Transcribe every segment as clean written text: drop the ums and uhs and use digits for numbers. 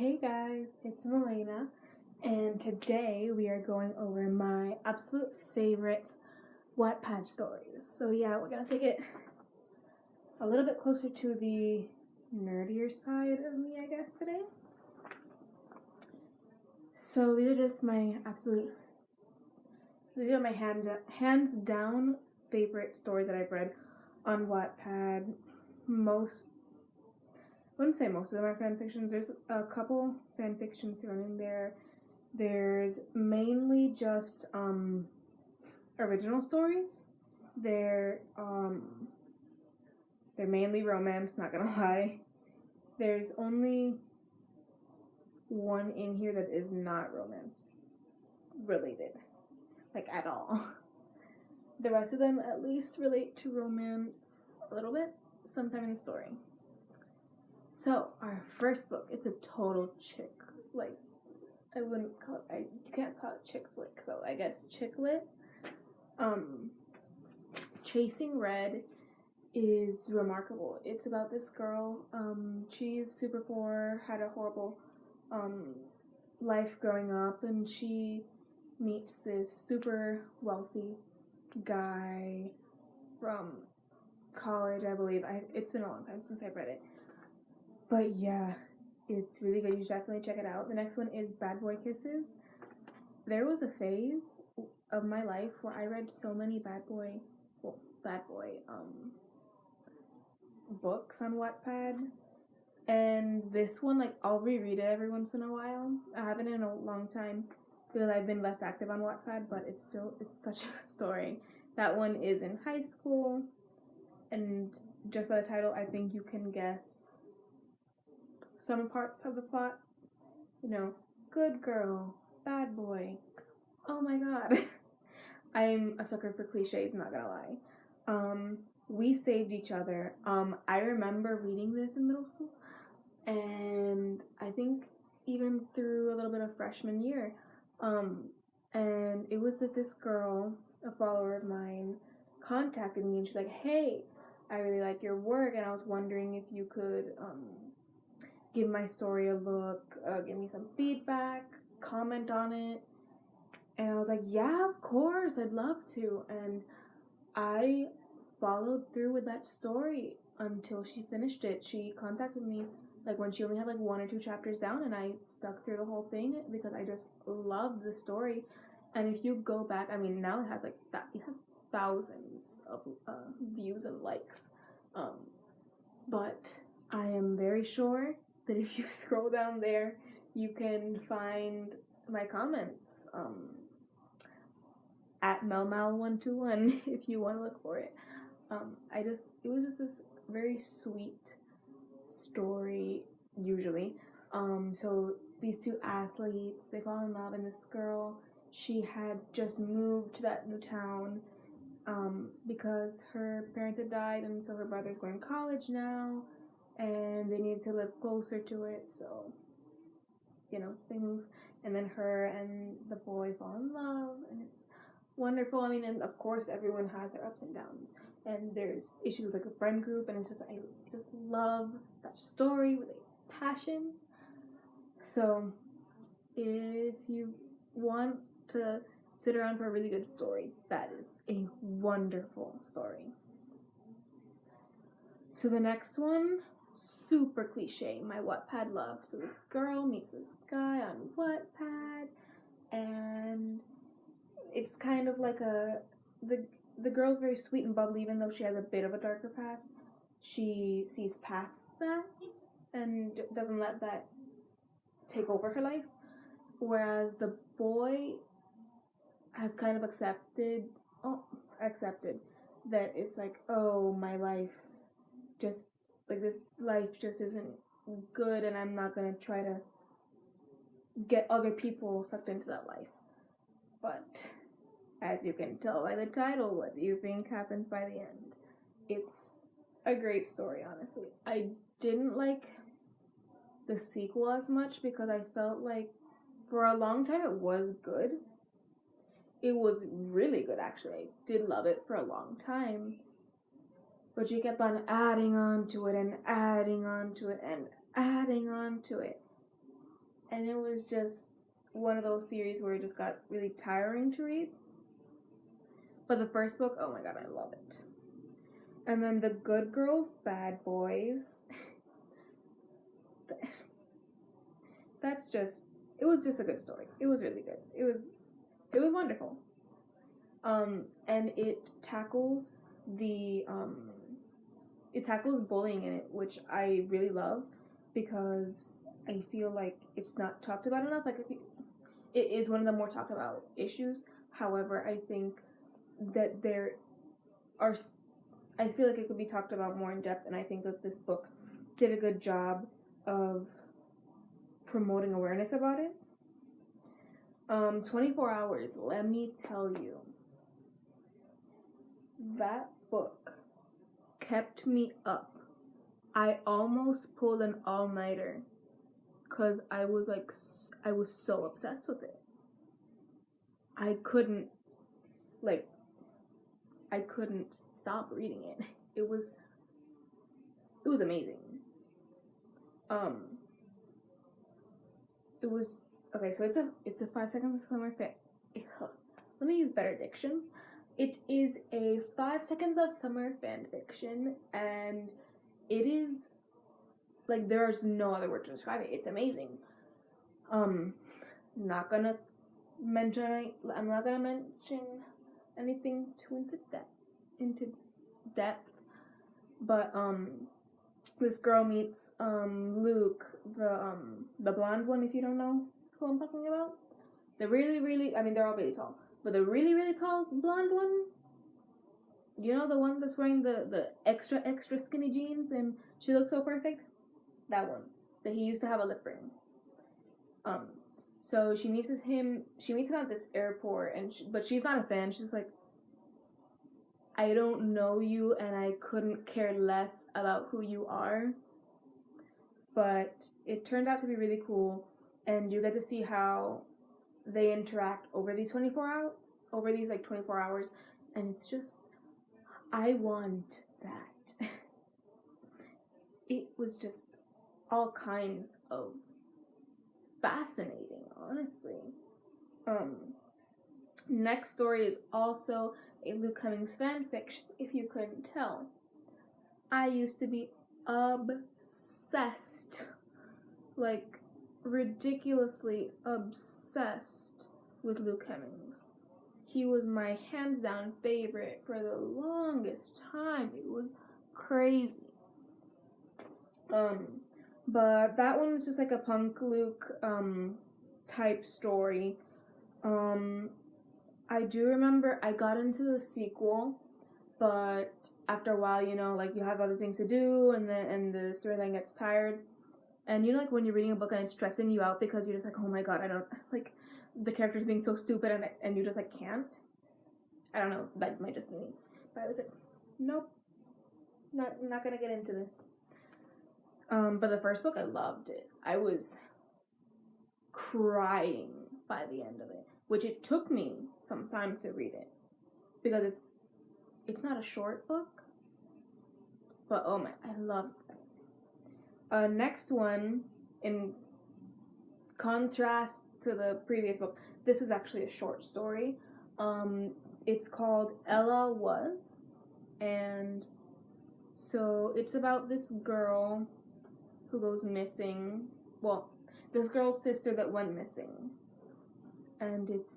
Hey guys, it's Milena, and today we are going over my absolute favorite Wattpad stories. So yeah, we're gonna take it a little bit closer to the nerdier side of me, I guess, today. So these are just my these are my hands down favorite stories that I've read on Wattpad. I wouldn't say most of them are fan fictions. There's a couple fan fictions thrown in there. There's mainly just original stories. They're mainly romance, not gonna lie. There's only one in here that is not romance related, like at all. The rest of them at least relate to romance a little bit, sometime in the story. So our first book, it's a total chick, like I wouldn't call it, you can't call it chick flick, so I guess chick lit. Chasing Red is remarkable. It's about this girl. She's super poor, had a horrible life growing up, and she meets this super wealthy guy from college, I believe. It's been a long time since I've read it. But yeah, it's really good. You should definitely check it out. The next one is Bad Boy Kisses. There was a phase of my life where I read so many bad boy books on Wattpad, and this one, like, I'll reread it every once in a while. I haven't in a long time because I've been less active on Wattpad, but it's such a good story. That one is in high school, and just by the title, I think you can guess some parts of the plot. You know, good girl, bad boy. Oh my god. I'm a sucker for cliches, not gonna lie. We saved each other. I remember reading this in middle school, and I think even through a little bit of freshman year. And it was that this girl, a follower of mine, contacted me, and she's like, "Hey, I really like your work, and I was wondering if you could give my story a look, give me some feedback, comment on it." And I was like, yeah, of course, I'd love to. And I followed through with that story until she finished it. She contacted me like when she only had like 1 or 2 chapters down, and I stuck through the whole thing because I just loved the story. And if you go back, I mean, now it has like that, it has thousands of views and likes. But I am very sure that if you scroll down there, you can find my comments at melmal121 if you want to look for it. It was just this very sweet story, usually. So these 2 athletes, they fall in love, and this girl, she had just moved to that new town because her parents had died, and so her brother's going to college now, and they needed to live closer to it, so, you know, they move, and then her and the boy fall in love, and it's wonderful. I mean, and of course everyone has their ups and downs, and there's issues with like the friend group, and it's just, I just love that story with a passion. So if you want to sit around for a really good story, that is a wonderful story. So the next one, super cliche, my Wattpad love. So this girl meets this guy on Wattpad, and it's kind of like the girl's very sweet and bubbly, even though she has a bit of a darker past. She sees past that and doesn't let that take over her life. Whereas the boy has kind of accepted that it's like, oh, my life just, like, this life just isn't good, and I'm not gonna try to get other people sucked into that life. But as you can tell by the title, what do you think happens by the end? It's a great story, honestly. I didn't like the sequel as much because I felt like for a long time it was good. It was really good, actually. I did love it for a long time. But you kept on adding on to it and adding on to it and adding on to it. and it was just one of those series where it just got really tiring to read. But the first book, oh my god, I love it. And then The Good Girls, Bad Boys. That's just, it was just a good story. It was really good. It was wonderful. And it tackles bullying in it, which I really love, because I feel like it's not talked about enough. Like, it is one of the more talked about issues. However, I think that I feel like it could be talked about more in depth, and I think that this book did a good job of promoting awareness about it. 24 Hours, let me tell you, that book kept me up. I almost pulled an all-nighter because I was so obsessed with it. I couldn't stop reading it. It was amazing. It was okay. So it's a 5 Seconds of Summer Fan. Let me use better diction. It is a 5 Seconds of Summer fan fiction, and it is like, there's no other word to describe it. It's amazing. I'm not gonna mention anything too into depth, but this girl meets Luke, the blonde one, if you don't know who I'm talking about. The really, I mean, they're all really tall, but the really tall blonde one, you know, the one that's wearing the extra skinny jeans and she looks so perfect? That one. That he used to have a lip ring. So she meets him at this airport, but she's not a fan. She's like, I don't know you and I couldn't care less about who you are. But it turned out to be really cool, and you get to see how they interact over these 24 hours, and it's just, I want that. It was just all kinds of fascinating, honestly. Next story is also a Luke Cummings fan fiction, if you couldn't tell. I used to be obsessed, like ridiculously obsessed with Luke Cummings. He was my hands down favorite for the longest time. It was crazy. But that one was just like a punk Luke type story. I do remember I got into the sequel, but after a while, you know, like, you have other things to do, and the storyline gets tired. And you know, like, when you're reading a book and it's stressing you out because you're just like, oh my god, I don't, like, the character's being so stupid, and you just, like, can't. I don't know, that might just be me. But I was like, nope, not gonna get into this. But the first book, I loved it. I was crying by the end of it, which it took me some time to read it, because it's not a short book, but oh my, I loved it. Next one, in contrast to the previous book, this is actually a short story. It's called Ella Was, and so it's about this girl who goes missing. Well, this girl's sister that went missing, and it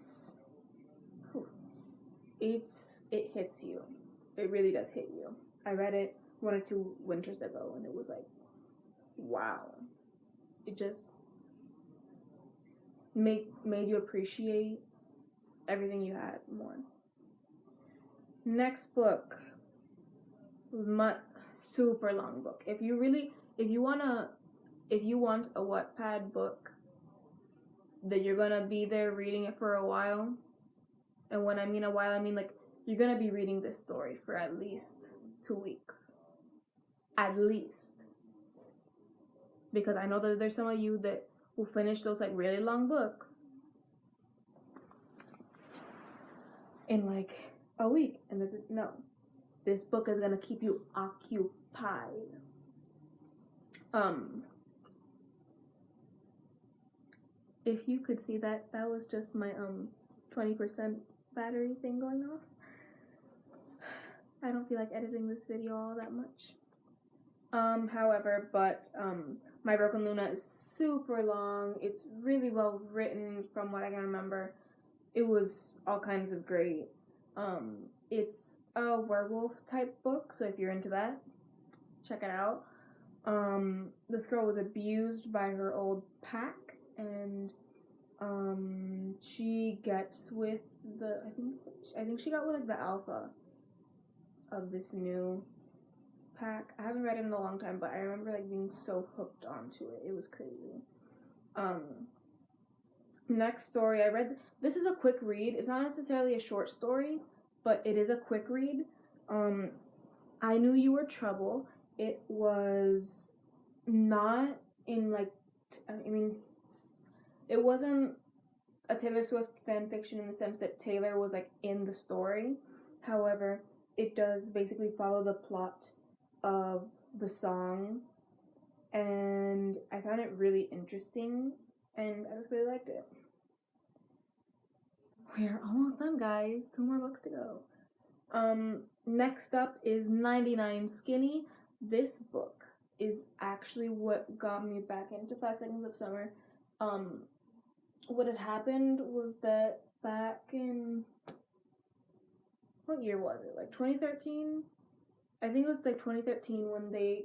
hits you. It really does hit you. I read it 1 or 2 winters ago, and it was like, wow. It just made you appreciate everything you had more. Next book, super long book. If you want a Wattpad book that you're gonna be there reading it for a while, and when I mean a while, I mean like, you're gonna be reading this story for at least 2 weeks. At least. Because I know that there's some of you that will finish those like really long books in like a week. And no. This book is gonna keep you occupied. if you could see that, that was just my 20% battery thing going off. I don't feel like editing this video all that much. However, My Broken Luna is super long. It's really well written from what I can remember. It was all kinds of great. It's a werewolf type book, so if you're into that, check it out. This girl was abused by her old pack, and she gets with I think she got with like the alpha of this new pack. I haven't read it in a long time, but I remember like being so hooked onto it. It was crazy. Next story I read. This is a quick read. It's not necessarily a short story, but it is a quick read. I Knew You Were Trouble. It was not in like, I mean, it wasn't a Taylor Swift fan fiction in the sense that Taylor was like in the story. However, it does basically follow the plot of the song, and I found it really interesting, and I just really liked it. We're almost done, guys. 2 more books to go. Next up is 99 Skinny. This book is actually what got me back into 5 Seconds of Summer. What had happened was that back in, what year was it? Like 2013? I think it was like 2013 when they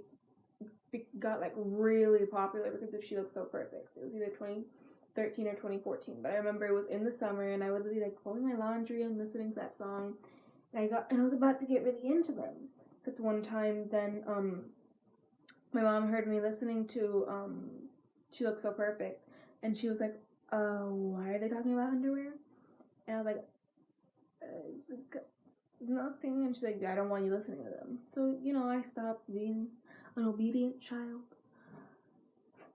got like really popular because of She Looks So Perfect. It was either 2013 or 2014, but I remember it was in the summer and I would be like folding my laundry and listening to that song, and I was about to get really into them. Except one time, then my mom heard me listening to She Looks So Perfect, and she was like, why are they talking about underwear? And I was like, nothing. And she's like, I don't want you listening to them. So, I stopped being an obedient child.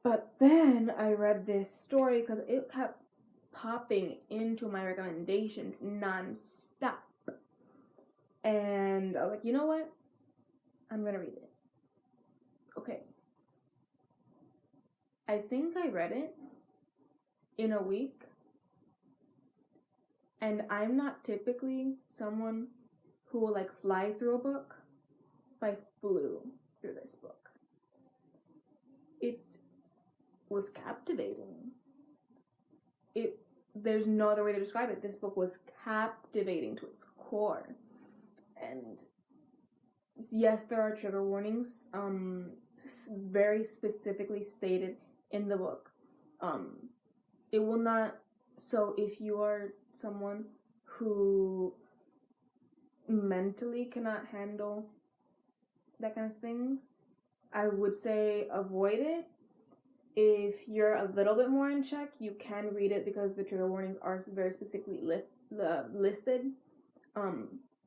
But then I read this story because it kept popping into my recommendations non-stop. And I was like, you know what? I'm going to read it. Okay. I think I read it in a week. And I'm not typically someone who will like fly through a book, but I flew through this book. It was captivating. There's no other way to describe it. This book was captivating to its core. And yes, there are trigger warnings, very specifically stated in the book. It will not, so if you are someone who mentally cannot handle that kind of things, I would say avoid it. If you're a little bit more in check, you can read it because the trigger warnings are very specifically listed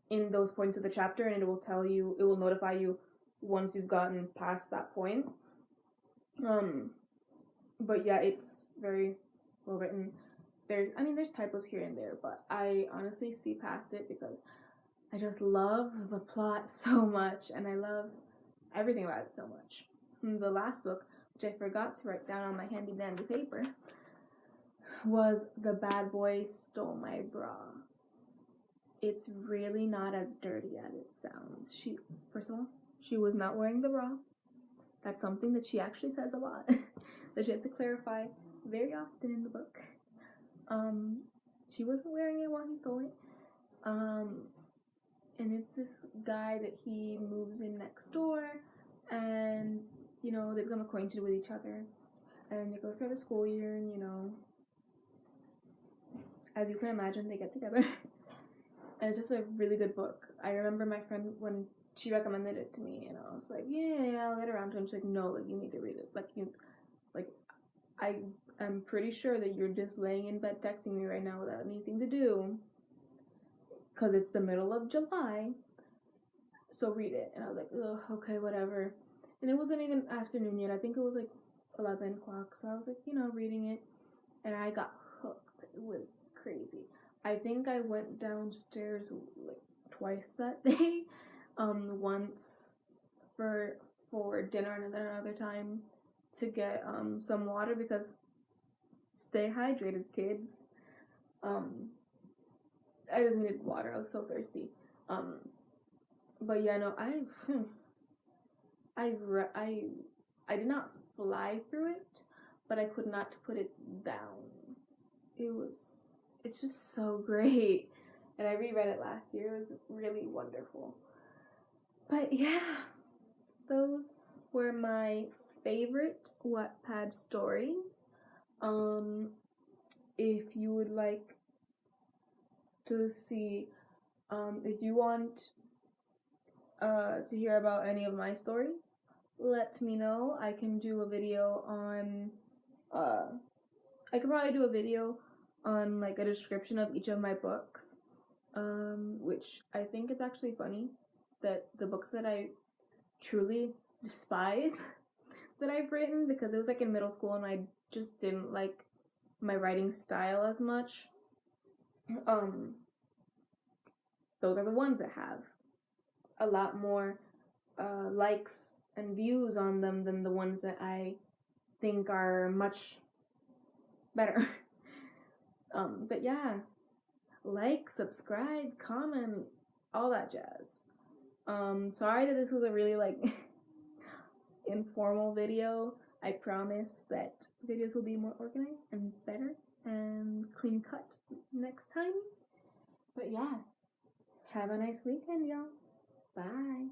in those points of the chapter, and it will notify you once you've gotten past that point. But yeah, it's very well written. There's typos here and there, but I honestly see past it because I just love the plot so much, and I love everything about it so much. The last book, which I forgot to write down on my handy dandy paper, was The Bad Boy Stole My Bra. It's really not as dirty as it sounds. First of all, she was not wearing the bra. That's something that she actually says a lot, that she has to clarify very often in the book. She wasn't wearing it while he stole it. And it's this guy that he moves in next door, and they become acquainted with each other, and they go through the school year, and as you can imagine, they get together. And it's just a really good book. I remember my friend, when she recommended it to me, and I was like, yeah, I'll get around to it. And she's like, no, like, you need to read it. I'm pretty sure that you're just laying in bed texting me right now without anything to do, because it's the middle of July, so read it. And I was like, ugh, okay, whatever. And it wasn't even afternoon yet. I think it was like 11 o'clock. So I was like, reading it, and I got hooked. It was crazy. I think I went downstairs like twice that day. Once for dinner, and then another time to get some water, because Stay hydrated, kids. I just needed water. I was so thirsty. But yeah, no, I did not fly through it, but I could not put it down. It's just so great. And I reread it last year. It was really wonderful. But yeah, those were my favorite Wattpad stories. If you would like to see, if you want to hear about any of my stories, let me know. I can do a video on, I could probably do a video on like a description of each of my books, which I think is actually funny that the books that I truly despise that I've written, because it was like in middle school and I just didn't like my writing style as much. Those are the ones that have a lot more likes and views on them than the ones that I think are much better. But yeah, like, subscribe, comment, all that jazz. Sorry that this was a really like informal video. I promise that videos will be more organized and better and clean cut next time. But yeah, have a nice weekend, y'all. Bye.